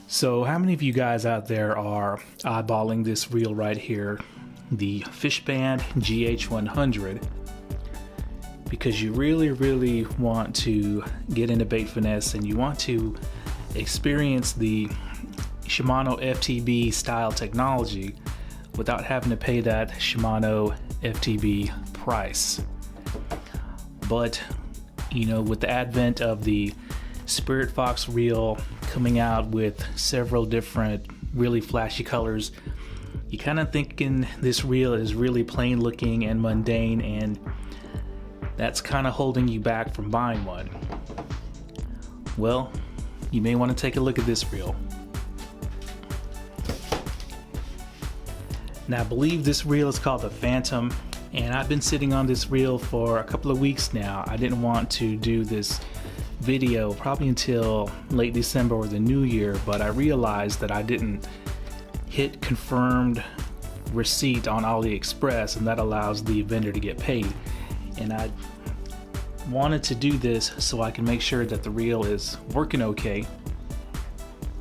So how many of you guys out there are eyeballing this reel right here, the Fishband GH100, because you really want to get into bait finesse and you want to experience the Shimano FTB style technology without having to pay that Shimano FTB price. But you know, with the advent of the Spirit Fox reel coming out with several different really flashy colors, you kind of thinking this reel is really plain looking and mundane, and that's kind of holding you back from buying one. Well, you may want to take a look at this reel. Now I believe this reel is called the Phantom, and I've been sitting on this reel for a couple of weeks now. I didn't want to do this video probably until late December or the new year, but I realized that I didn't hit confirmed receipt on AliExpress, and that allows the vendor to get paid. And I wanted to do this so I can make sure that the reel is working okay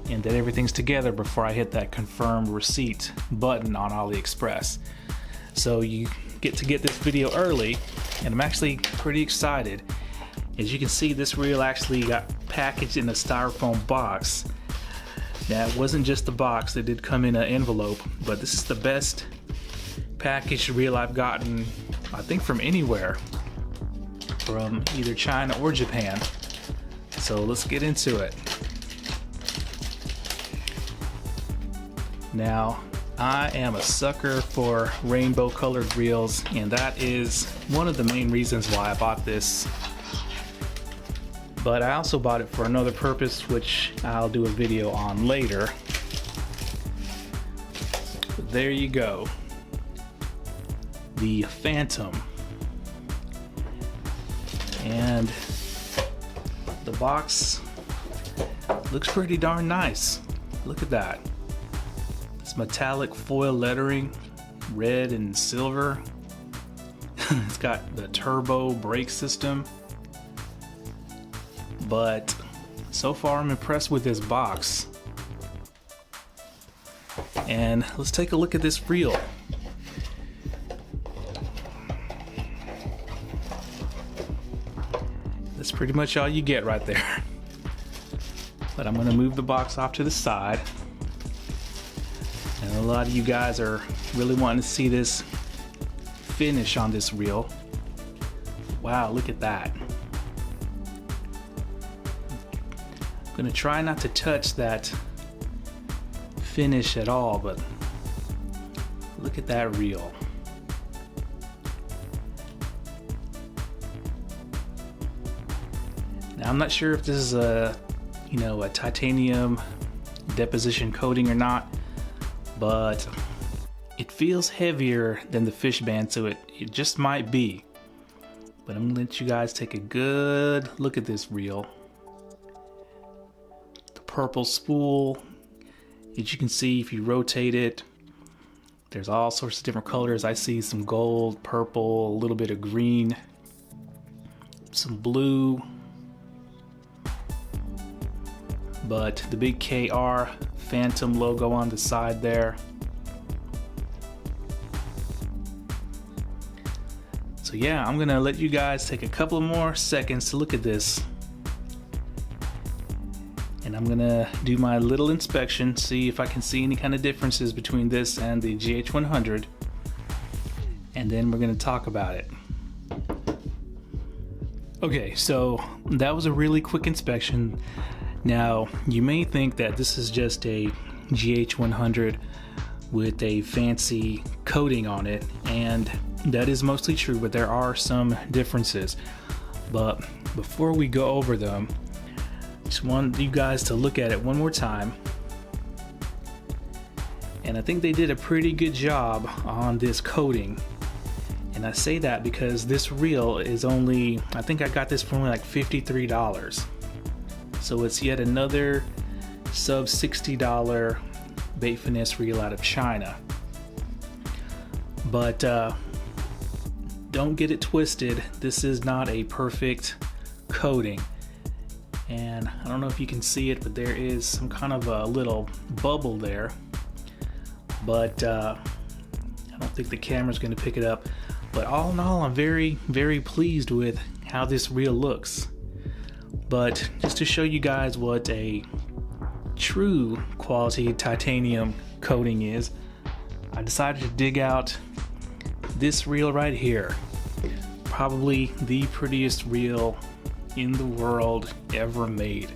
and that everything's together before I hit that confirmed receipt button on AliExpress. So you get to get this video early, and I'm actually pretty excited. As you can see, this reel actually got packaged in a styrofoam box. Now it wasn't just the box, it did come in an envelope, but this is the best packaged reel I've gotten, I think, from anywhere, from either China or Japan. So let's get into it. Now, I am a sucker for rainbow colored reels, and that is one of the main reasons why I bought this. But I also bought it for another purpose, which I'll do a video on later. But there you go. The Phantom. And the box looks pretty darn nice. Look at that. It's metallic foil lettering, red and silver. It's got the turbo brake system. But so far I'm impressed with this box. And let's take a look at this reel. That's pretty much all you get right there. But I'm going to move the box off to the side. And a lot of you guys are really wanting to see this finish on this reel. Wow, look at that. I'm gonna try not to touch that finish at all, but look at that reel. Now I'm not sure if this is a titanium deposition coating or not, but it feels heavier than the Fishband, so it just might be. But I'm gonna let you guys take a good look at this reel. The purple spool, as you can see, if you rotate it, there's all sorts of different colors. I see some gold, purple, a little bit of green, some blue, but the big KR Phantom logo on the side there. So yeah, I'm gonna let you guys take a couple more seconds to look at this, and I'm gonna do my little inspection, see if I can see any kind of differences between this and the GH100, and then we're gonna talk about it. Okay, so that was a really quick inspection. Now, you may think that this is just a GH100 with a fancy coating on it, and that is mostly true, but there are some differences. But before we go over them, just want you guys to look at it one more time. And I think they did a pretty good job on this coating. And I say that because this reel is only, I think I got this for only like $53. So it's yet another sub $60 bait finesse reel out of China. But don't get it twisted, this is not a perfect coating. And I don't know if you can see it, but there is some kind of a little bubble there, but I don't think the camera's going to pick it up. But all in all, I'm very pleased with how this reel looks. But just to show you guys what a true quality titanium coating is, I decided to dig out this reel right here. Probably the prettiest reel in the world ever made.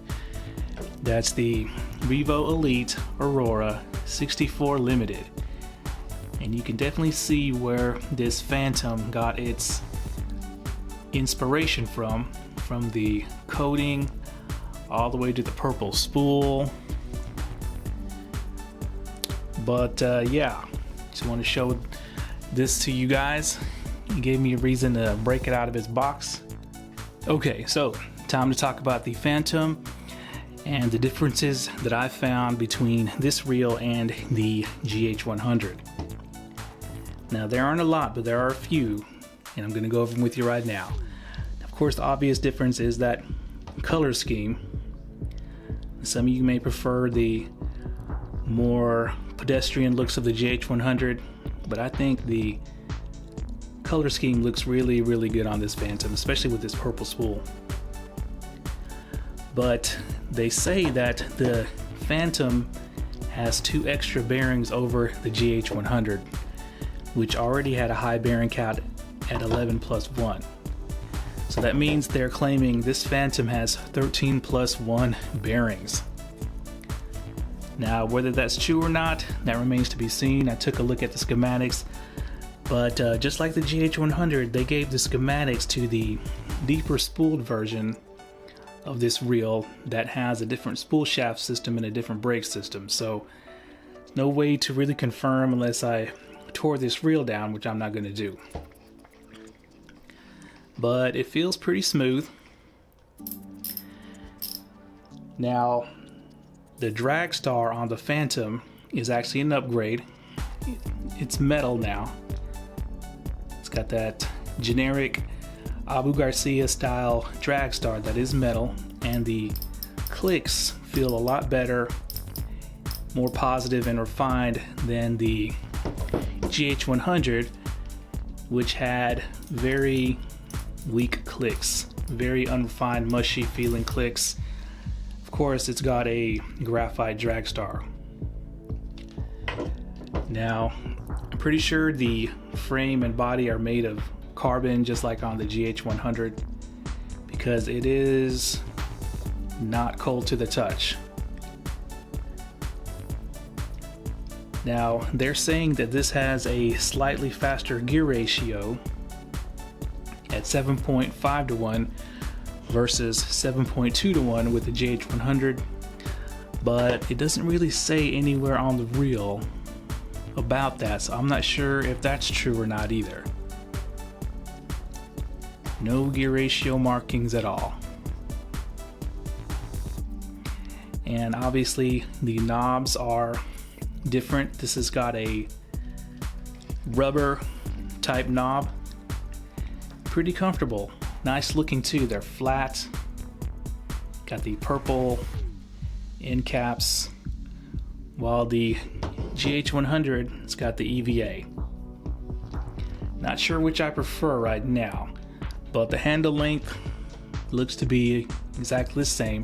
That's the REVO Elite Aurora 64 Limited. And you can definitely see where this Phantom got its inspiration from the coating all the way to the purple spool. But yeah, just want to show this to you guys. It gave me a reason to break it out of its box. Okay, so time to talk about the Phantom and the differences that I found between this reel and the GH100. Now there aren't a lot, but there are a few, and I'm going to go over them with you right now. Of course, the obvious difference is that color scheme. Some of you may prefer the more pedestrian looks of the GH100, but I think the color scheme looks really good on this Phantom, especially with this purple spool. But they say that the Phantom has 2 extra bearings over the GH100, which already had a high bearing count at 11+1. So that means they're claiming this Phantom has 13+1 bearings. Now, whether that's true or not, that remains to be seen. I took a look at the schematics, but just like the GH100, they gave the schematics to the deeper spooled version of this reel that has a different spool shaft system and a different brake system. So no way to really confirm unless I tore this reel down, which I'm not going to do. But it feels pretty smooth. Now, the drag star on the Phantom is actually an upgrade. It's metal now. It's got that generic Abu Garcia style drag star that is metal, and the clicks feel a lot better, more positive and refined than the GH100, which had very weak clicks, very unrefined, mushy feeling clicks. Of course, it's got a graphite drag star. Now, I'm pretty sure the frame and body are made of carbon, just like on the GH100, because it is not cold to the touch. Now, they're saying that this has a slightly faster gear ratio at 7.5 to 1 versus 7.2 to 1 with the GH100, but it doesn't really say anywhere on the reel about that, so I'm not sure if that's true or not either. No gear ratio markings at all. And obviously the knobs are different. This has got a rubber type knob. Pretty comfortable. Nice looking too. They're flat. Got the purple end caps, while the GH100 it's got the EVA. Not sure which I prefer right now, but the handle length looks to be exactly the same,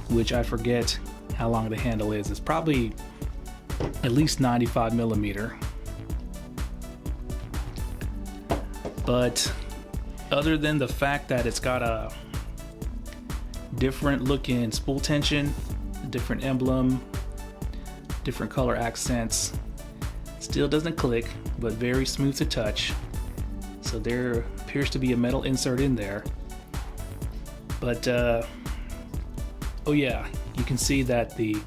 which I forget how long the handle is. It's probably at least 95 millimeter. But other than the fact that it's got a different looking spool tension, different emblem, different color accents, still doesn't click, but very smooth to touch. So there appears to be a metal insert in there. But oh yeah, you can see that the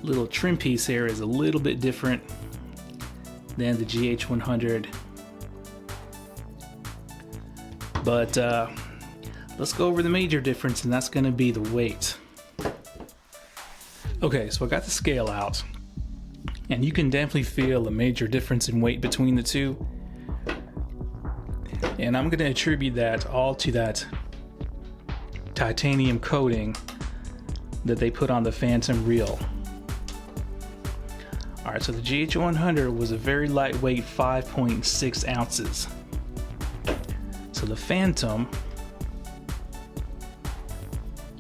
little trim piece here is a little bit different than the GH100. But let's go over the major difference, and that's going to be the weight. Okay, so I got the scale out, and you can definitely feel a major difference in weight between the two. And I'm going to attribute that all to that titanium coating that they put on the Phantom reel. Alright, so the GH100 was a very lightweight 5.6 ounces. So the Phantom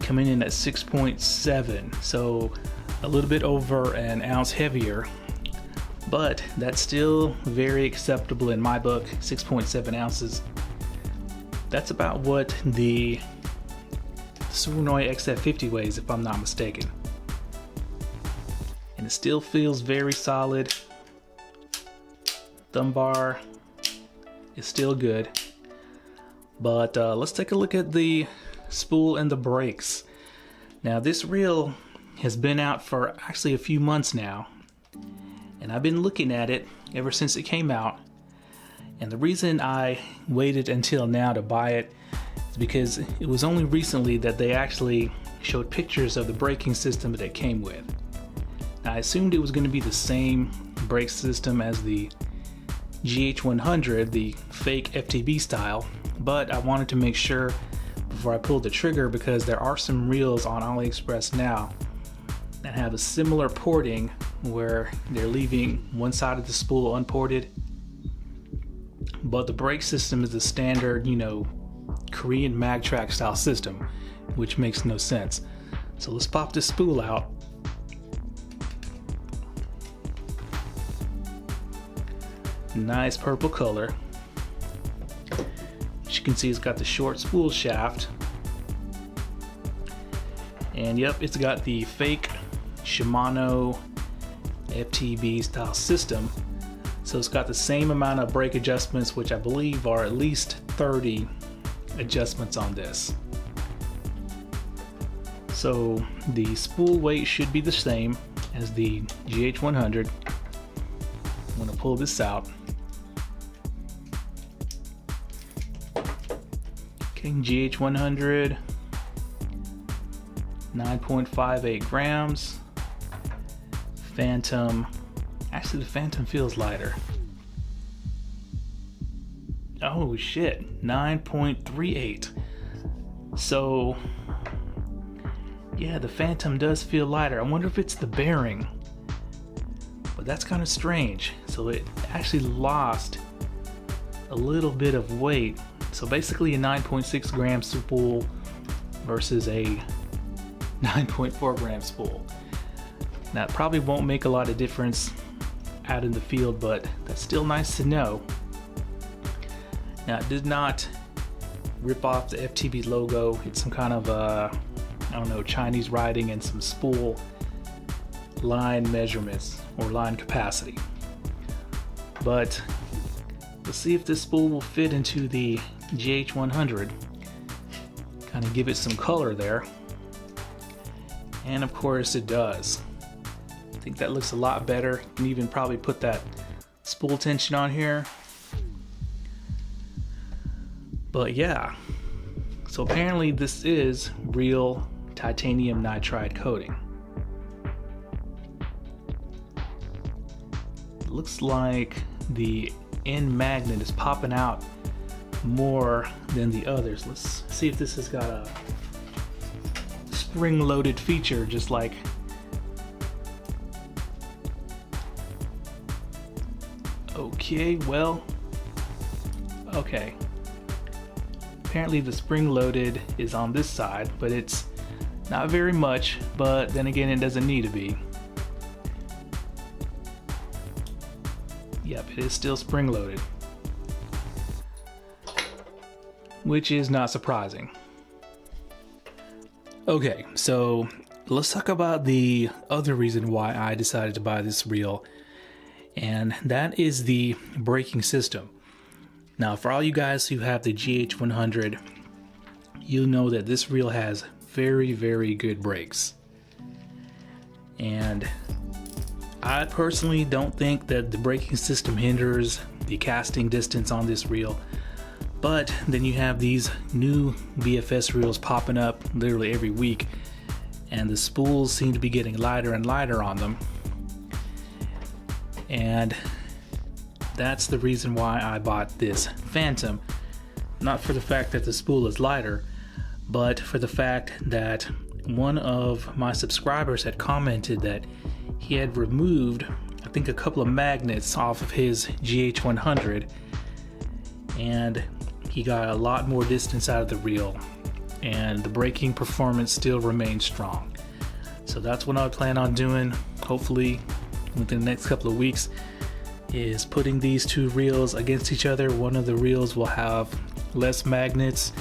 coming in at 6.7, so a little bit over an ounce heavier, but that's still very acceptable in my book. 6.7 ounces. That's about what the Surinoi XF50 weighs, if I'm not mistaken. And it still feels very solid. Thumb bar is still good. But let's take a look at the spool and the brakes. Now this reel has been out for actually a few months now, and I've been looking at it ever since it came out. And the reason I waited until now to buy it is because it was only recently that they actually showed pictures of the braking system that it came with. Now, I assumed it was going to be the same brake system as the GH100, the fake FTB style, but I wanted to make sure before I pulled the trigger, because there are some reels on AliExpress now that have a similar porting where they're leaving one side of the spool unported, but the brake system is the standard, you know, Korean Magtrack style system, which makes no sense. So let's pop this spool out. Nice purple color. As you can see, it's got the short spool shaft, and yep, it's got the fake Shimano FTB style system. So it's got the same amount of brake adjustments, which I believe are at least 30 adjustments on this. So the spool weight should be the same as the GH100. I'm going to pull this out. Okay, GH100, 9.58 grams. Phantom, actually the Phantom feels lighter. Oh shit, 9.38. So yeah, the Phantom does feel lighter. I wonder if it's the bearing, but that's kind of strange. So it actually lost a little bit of weight. So basically a 9.6 gram spool versus a 9.4 gram spool. Now it probably won't make a lot of difference out in the field, but that's still nice to know. Now it did not rip off the FTB logo. It's some kind of I don't know, Chinese writing and some spool line measurements or line capacity. But let's see if this spool will fit into the GH100. Kind of give it some color there. And of course it does. I think that looks a lot better. You can even probably put that spool tension on here. But yeah, so apparently this is real titanium nitride coating. It looks like the end magnet is popping out more than the others. Let's see if this has got a spring-loaded feature, just like okay, well, okay. Apparently the spring-loaded is on this side, but it's not very much, but then again it doesn't need to be. Yep, it is still spring-loaded, which is not surprising. Okay, so let's talk about the other reason why I decided to buy this reel, and that is the braking system. Now, for all you guys who have the GH100, you'll know that this reel has very, very good brakes. And I personally don't think that the braking system hinders the casting distance on this reel. But then you have these new BFS reels popping up literally every week, and the spools seem to be getting lighter and lighter on them. And that's the reason why I bought this Phantom. Not for the fact that the spool is lighter, but for the fact that one of my subscribers had commented that he had removed, I think, a couple of magnets off of his GH100, and he got a lot more distance out of the reel, and the braking performance still remains strong. So that's what I plan on doing, hopefully within the next couple of weeks, is putting these two reels against each other. One of the reels will have less magnets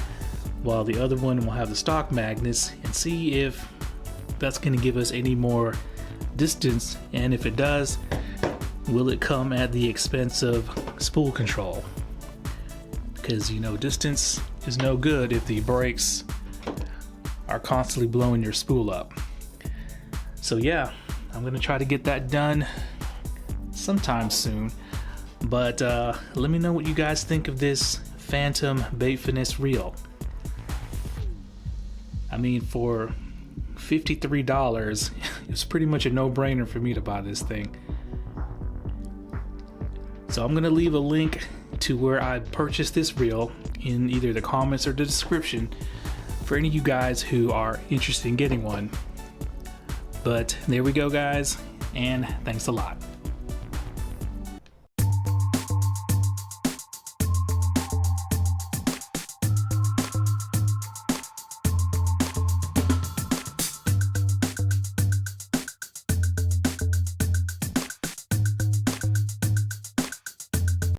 while the other one will have the stock magnets, and see if that's going to give us any more distance, and if it does, will it come at the expense of spool control? Because, you know, distance is no good if the brakes are constantly blowing your spool up. So yeah, I'm gonna try to get that done sometime soon, but let me know what you guys think of this Phantom Bait Finesse reel. I mean, for $53, it's pretty much a no-brainer for me to buy this thing. So I'm gonna leave a link to where I purchased this reel in either the comments or the description for any of you guys who are interested in getting one. But there we go, guys, and thanks a lot.